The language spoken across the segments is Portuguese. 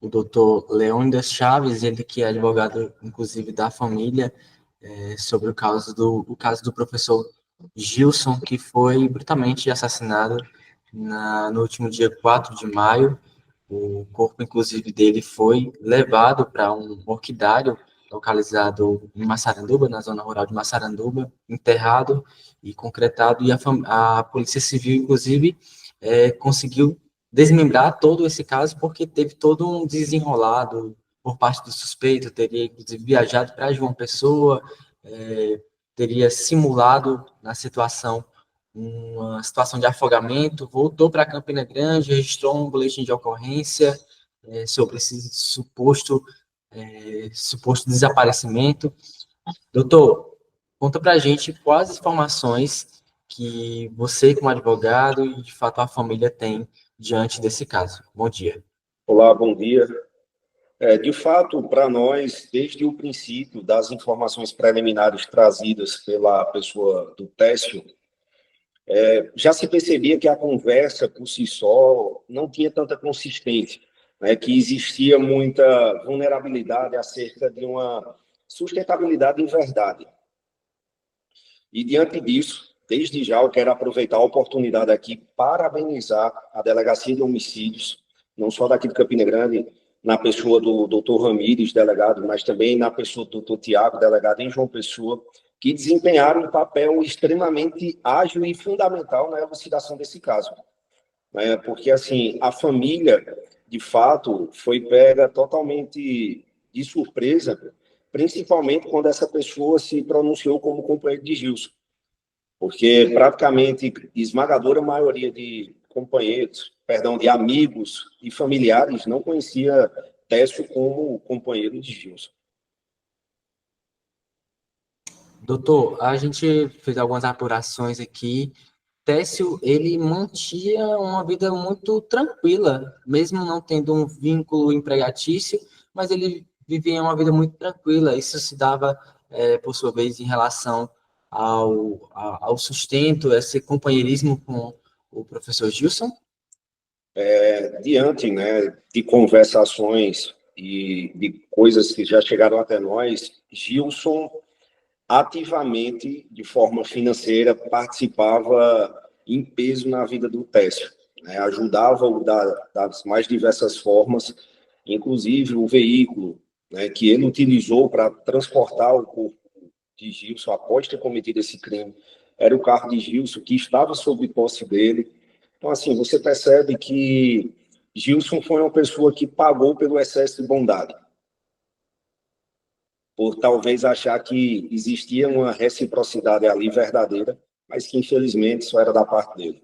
o doutor Leônidas Chaves, ele que é advogado, inclusive, da família, sobre o caso do professor Gilson, que foi brutalmente assassinado no último dia 4 de maio. O corpo, inclusive, dele foi levado para um orquidário localizado em Massaranduba, na zona rural de Massaranduba, enterrado e concretado, e a Polícia Civil, inclusive, conseguiu desmembrar todo esse caso, porque teve todo um desenrolado por parte do suspeito, teria, inclusive, viajado para João Pessoa, teria simulado na situação uma situação de afogamento, voltou para Campina Grande, registrou um boletim de ocorrência sobre esse suposto desaparecimento. Doutor, conta para a gente quais as informações que você, como advogado, e de fato a família tem diante desse caso. Bom dia. Olá, bom dia. De fato, para nós, desde o princípio das informações preliminares trazidas pela pessoa do Técio, já se percebia que a conversa, por si só, não tinha tanta consistência, né? Que existia muita vulnerabilidade acerca de uma sustentabilidade em verdade. E, diante disso, desde já, eu quero aproveitar a oportunidade aqui para parabenizar a Delegacia de Homicídios, não só daqui de Campina Grande, na pessoa do doutor Ramírez, delegado, mas também na pessoa do doutor Tiago, delegado em João Pessoa, que desempenharam um papel extremamente ágil e fundamental na elucidação desse caso. Porque, assim, a família, de fato, foi pega totalmente de surpresa, principalmente quando essa pessoa se pronunciou como companheiro de Gilson. Porque praticamente esmagadora maioria de de amigos e familiares não conhecia Técio como companheiro de Gilson. Doutor, a gente fez algumas apurações aqui. Técio, ele mantinha uma vida muito tranquila, mesmo não tendo um vínculo empregatício, mas ele vivia uma vida muito tranquila. Isso se dava, por sua vez, em relação ao sustento, esse companheirismo com o professor Gilson? Diante, né, de conversações e de coisas que já chegaram até nós, Gilson ativamente, de forma financeira, participava em peso na vida do Técio, né? Ajudava-o das mais diversas formas, inclusive o veículo, né, que ele utilizou para transportar o corpo de Gilson após ter cometido esse crime, era o carro de Gilson, que estava sob posse dele. Então, assim, você percebe que Gilson foi uma pessoa que pagou pelo excesso de bondade, por talvez achar que existia uma reciprocidade ali verdadeira, mas que infelizmente só era da parte dele.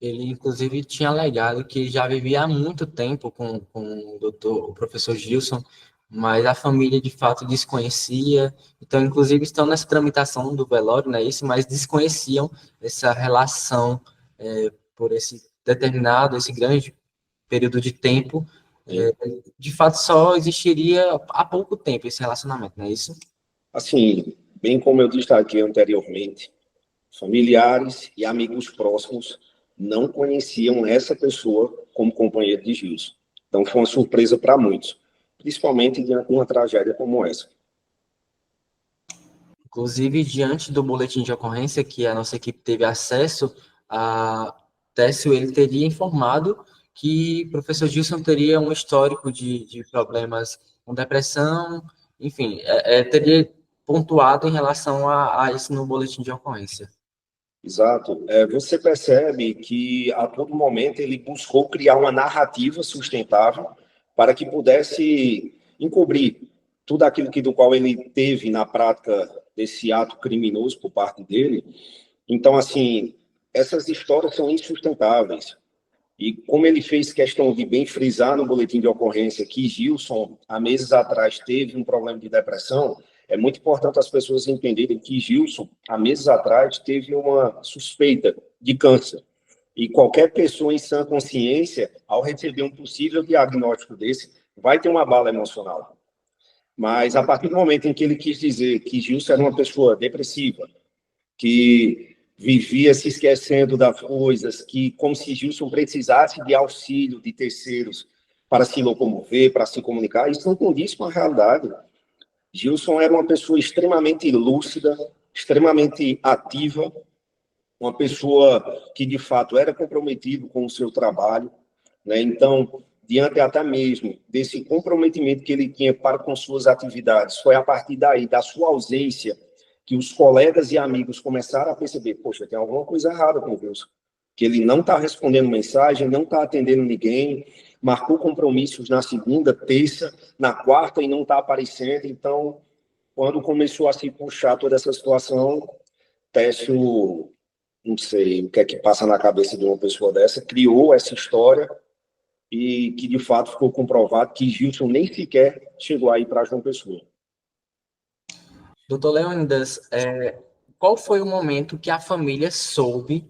Ele, inclusive, tinha alegado que já vivia há muito tempo com o professor Gilson, mas a família, de fato, desconhecia. Então, inclusive, estão nessa tramitação do velório, não é isso? Mas desconheciam essa relação por esse grande período de tempo. De fato, só existiria há pouco tempo esse relacionamento, não é isso? Assim, bem como eu destaquei anteriormente, familiares e amigos próximos não conheciam essa pessoa como companheiro de Gilson. Então, foi uma surpresa para muitos, principalmente diante de uma tragédia como essa. Inclusive, diante do boletim de ocorrência que a nossa equipe teve acesso, a Técio, ele teria informado que o professor Gilson teria um histórico de problemas com depressão, enfim, teria pontuado em relação a isso no boletim de ocorrência. Exato. Você percebe que, a todo momento, ele buscou criar uma narrativa sustentável para que pudesse encobrir tudo aquilo do qual ele teve na prática desse ato criminoso por parte dele. Então, assim, essas histórias são insustentáveis. E como ele fez questão de bem frisar no boletim de ocorrência que Gilson, há meses atrás, teve um problema de depressão, é muito importante as pessoas entenderem que Gilson, há meses atrás, teve uma suspeita de câncer. E qualquer pessoa em sã consciência, ao receber um possível diagnóstico desse, vai ter uma bala emocional. Mas, a partir do momento em que ele quis dizer que Gilson era uma pessoa depressiva, que vivia se esquecendo das coisas, que como se Gilson precisasse de auxílio de terceiros para se locomover, para se comunicar. Isso não condiz com a realidade. Gilson era uma pessoa extremamente lúcida, extremamente ativa, uma pessoa que, de fato, era comprometido com o seu trabalho, né? Então, diante até mesmo desse comprometimento que ele tinha para com suas atividades, foi a partir daí, da sua ausência, que os colegas e amigos começaram a perceber, poxa, tem alguma coisa errada com o Wilson, que ele não está respondendo mensagem, não está atendendo ninguém, marcou compromissos na segunda, terça, na quarta e não está aparecendo. Então, quando começou a se puxar toda essa situação, Técio, não sei o que é que passa na cabeça de uma pessoa dessa, criou essa história e que, de fato, ficou comprovado que Gilson nem sequer chegou aí para João Pessoa. Doutor Leônidas, qual foi o momento que a família soube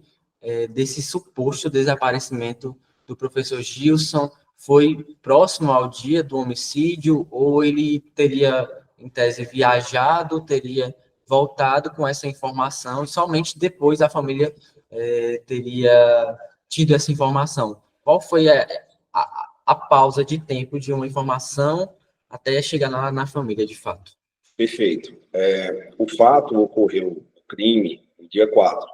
desse suposto desaparecimento do professor Gilson? Foi próximo ao dia do homicídio ou ele teria, em tese, viajado, teria voltado com essa informação e somente depois a família teria tido essa informação? Qual foi a pausa de tempo de uma informação até chegar na família, de fato? Perfeito. O fato ocorreu, o crime, no dia 4,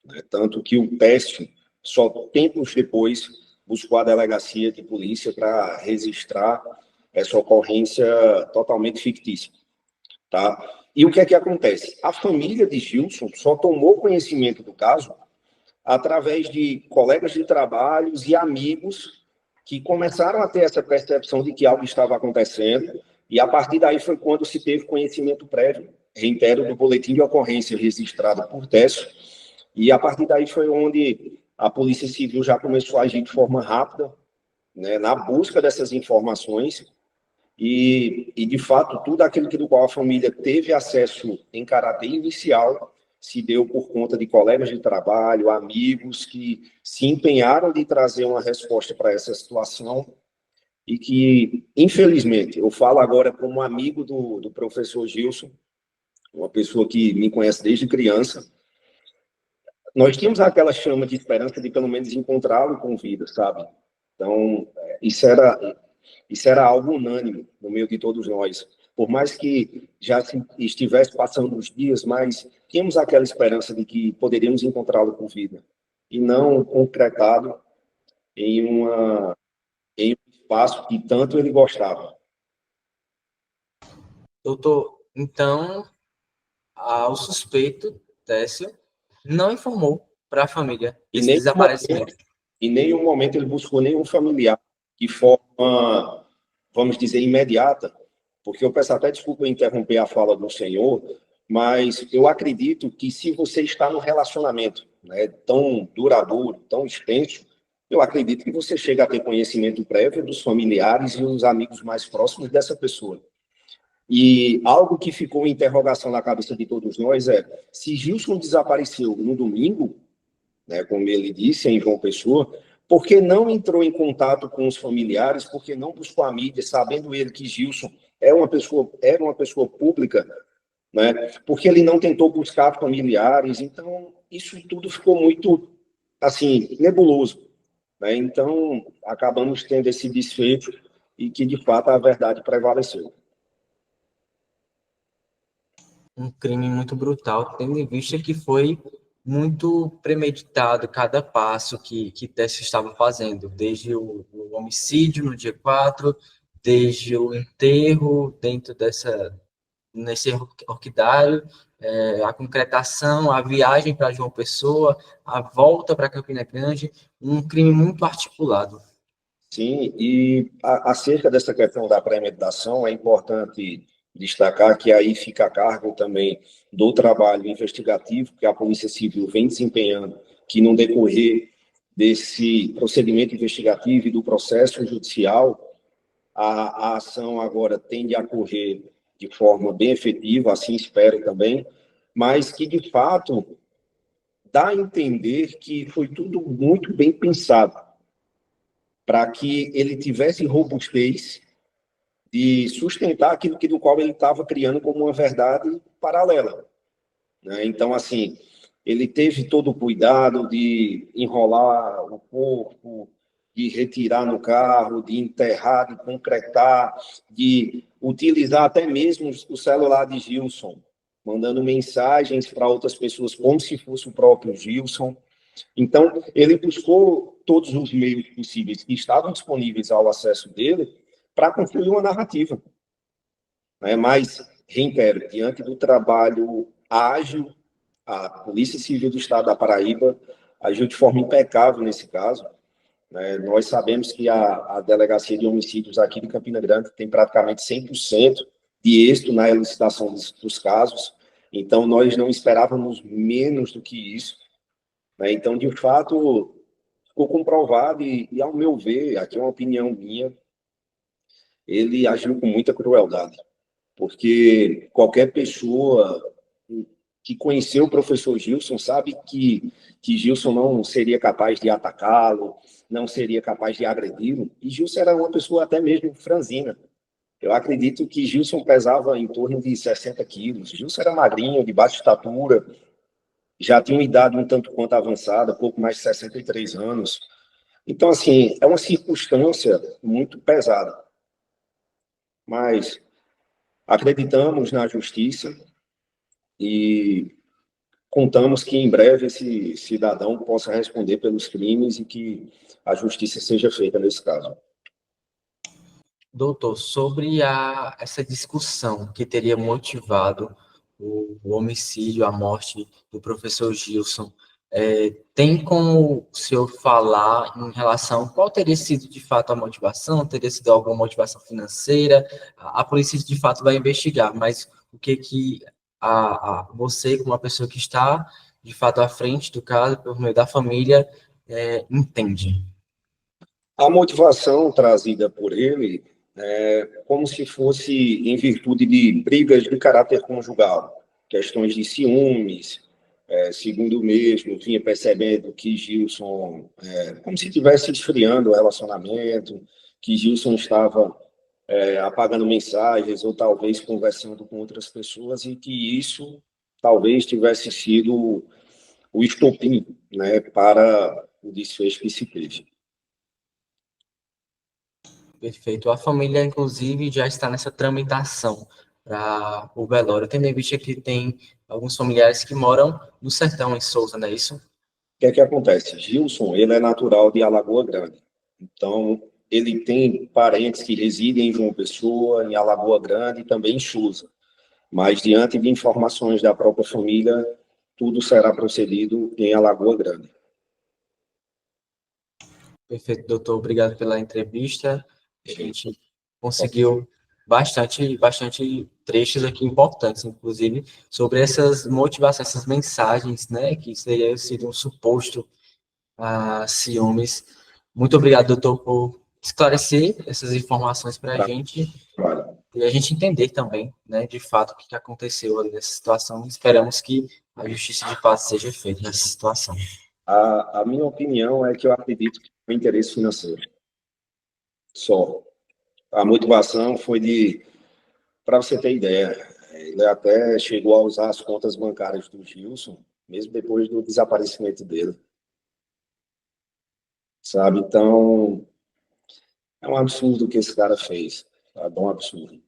né? Tanto que o Técio, só tempos depois, buscou a delegacia de polícia para registrar essa ocorrência totalmente fictícia. Tá? E o que é que acontece? A família de Gilson só tomou conhecimento do caso através de colegas de trabalhos e amigos que começaram a ter essa percepção de que algo estava acontecendo, e a partir daí foi quando se teve conhecimento prévio, reitero, do boletim de ocorrência registrado por Técio, e a partir daí foi onde a Polícia Civil já começou a agir de forma rápida, né, na busca dessas informações, e de fato, tudo aquilo do qual a família teve acesso em caráter inicial se deu por conta de colegas de trabalho, amigos que se empenharam de trazer uma resposta para essa situação e que, infelizmente, eu falo agora como amigo do professor Gilson, uma pessoa que me conhece desde criança, nós tínhamos aquela chama de esperança de pelo menos encontrá-lo com vida, sabe? Então, isso era algo unânime no meio de todos nós. Por mais que já estivesse passando os dias, mas tínhamos aquela esperança de que poderíamos encontrá-lo com vida. E não concretado em um espaço que tanto ele gostava. Doutor, então, o suspeito, Técio, não informou para a família esse desaparecimento. Em nenhum momento ele buscou nenhum familiar de forma, vamos dizer, imediata, porque eu peço até desculpa interromper a fala do senhor, mas eu acredito que se você está num relacionamento, né, tão duradouro, tão extenso, eu acredito que você chega a ter conhecimento prévio dos familiares e os amigos mais próximos dessa pessoa. E algo que ficou em interrogação na cabeça de todos nós é, se Gilson desapareceu no domingo, né, como ele disse, em João Pessoa, por que não entrou em contato com os familiares, por que não buscou a mídia, sabendo ele que Gilson era uma pessoa pública, né, porque ele não tentou buscar familiares. Então, isso tudo ficou muito, assim, nebuloso, né? Então, acabamos tendo esse desfecho e que, de fato, a verdade prevaleceu. Um crime muito brutal, tendo em vista que foi muito premeditado cada passo que Técio estava fazendo, desde o homicídio no dia 4, desde o enterro dentro nesse orquidário, a concretação, a viagem para João Pessoa, a volta para Campina Grande, um crime muito articulado. Sim, e acerca dessa questão da premeditação, é importante destacar que aí fica a cargo também do trabalho investigativo que a Polícia Civil vem desempenhando, que no decorrer desse procedimento investigativo e do processo judicial, a ação agora tende a correr de forma bem efetiva, assim espero também, mas que, de fato, dá a entender que foi tudo muito bem pensado, para que ele tivesse robustez de sustentar aquilo do qual ele estava criando como uma verdade paralela, né? Então, assim, ele teve todo o cuidado de enrolar o corpo, de retirar no carro, de enterrar, de concretar, de utilizar até mesmo o celular de Gilson, mandando mensagens para outras pessoas como se fosse o próprio Gilson. Então, ele buscou todos os meios possíveis que estavam disponíveis ao acesso dele para construir uma narrativa. Mas, reitero, diante do trabalho ágil, a Polícia Civil do Estado da Paraíba agiu de forma impecável nesse caso. Nós sabemos que a Delegacia de Homicídios aqui de Campina Grande tem praticamente 100% de êxito na elucidação dos casos, então nós não esperávamos menos do que isso. Então, de fato, ficou comprovado e, ao meu ver, aqui é uma opinião minha, ele agiu com muita crueldade, porque qualquer pessoa que conheceu o professor Gilson sabe que Gilson não seria capaz de atacá-lo, não seria capaz de agredi-lo, e Gilson era uma pessoa até mesmo franzina. Eu acredito que Gilson pesava em torno de 60 quilos, Gilson era magrinho, de baixa estatura, já tinha uma idade um tanto quanto avançada, pouco mais de 63 anos. Então, assim, é uma circunstância muito pesada. Mas acreditamos na justiça e contamos que em breve esse cidadão possa responder pelos crimes e que a justiça seja feita nesse caso. Doutor, sobre essa discussão que teria motivado o homicídio, a morte do professor Gilson, tem como o senhor falar em relação qual teria sido de fato a motivação? Teria sido alguma motivação financeira? A polícia de fato vai investigar, mas o que você, como uma pessoa que está de fato à frente do caso, por meio da família, entende? A motivação trazida por ele é como se fosse em virtude de brigas de caráter conjugal, questões de ciúmes, segundo o mesmo, vinha percebendo que Gilson, como se estivesse esfriando o relacionamento, que Gilson estava apagando mensagens ou talvez conversando com outras pessoas e que isso talvez tivesse sido o estopim, para o desfecho que se teve. Perfeito. A família, inclusive, já está nessa tramitação para o velório. Tendo em vista que tem alguns familiares que moram no sertão, em Souza, não é isso? O que acontece? Gilson, ele é natural de Alagoa Grande. Então, ele tem parentes que residem em João Pessoa, em Alagoa Grande e também em Souza. Mas, diante de informações da própria família, tudo será procedido em Alagoa Grande. Perfeito, doutor. Obrigado pela entrevista. A gente conseguiu bastante trechos aqui importantes, inclusive, sobre essas motivações, essas mensagens, né, que teria sido um suposto ciúmes. Muito obrigado, doutor, por esclarecer essas informações para a gente e a gente entender também, né, de fato, o que aconteceu ali nessa situação. Esperamos que a justiça de fato seja feita nessa situação. A minha opinião é que eu acredito que foi interesse financeiro. Só. A motivação foi para você ter ideia, ele até chegou a usar as contas bancárias do Gilson, mesmo depois do desaparecimento dele. Sabe? Então, é um absurdo o que esse cara fez, sabe? É um absurdo.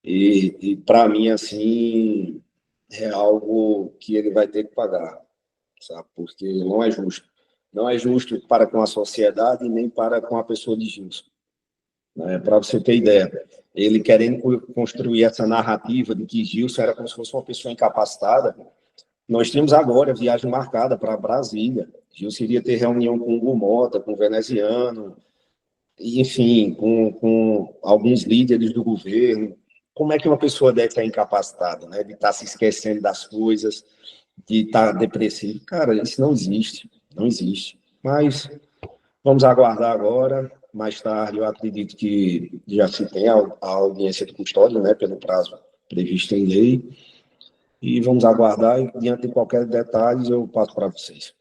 E para mim, assim, é algo que ele vai ter que pagar, sabe? Porque não é justo. Não é justo para com a sociedade nem para com a pessoa de Gilson. Para você ter ideia, ele querendo construir essa narrativa de que Gilson era como se fosse uma pessoa incapacitada. Nós temos agora a viagem marcada para Brasília. Gilson iria ter reunião com o Hugo Mota, com o veneziano, enfim, com alguns líderes do governo. Como é que uma pessoa deve estar incapacitada, de estar se esquecendo das coisas, de estar depressivo? Cara, isso não existe, não existe. Mas vamos aguardar agora. Mais tarde, eu acredito que já se tem a audiência de custódia, pelo prazo previsto em lei. E vamos aguardar, e diante de qualquer detalhe, eu passo para vocês.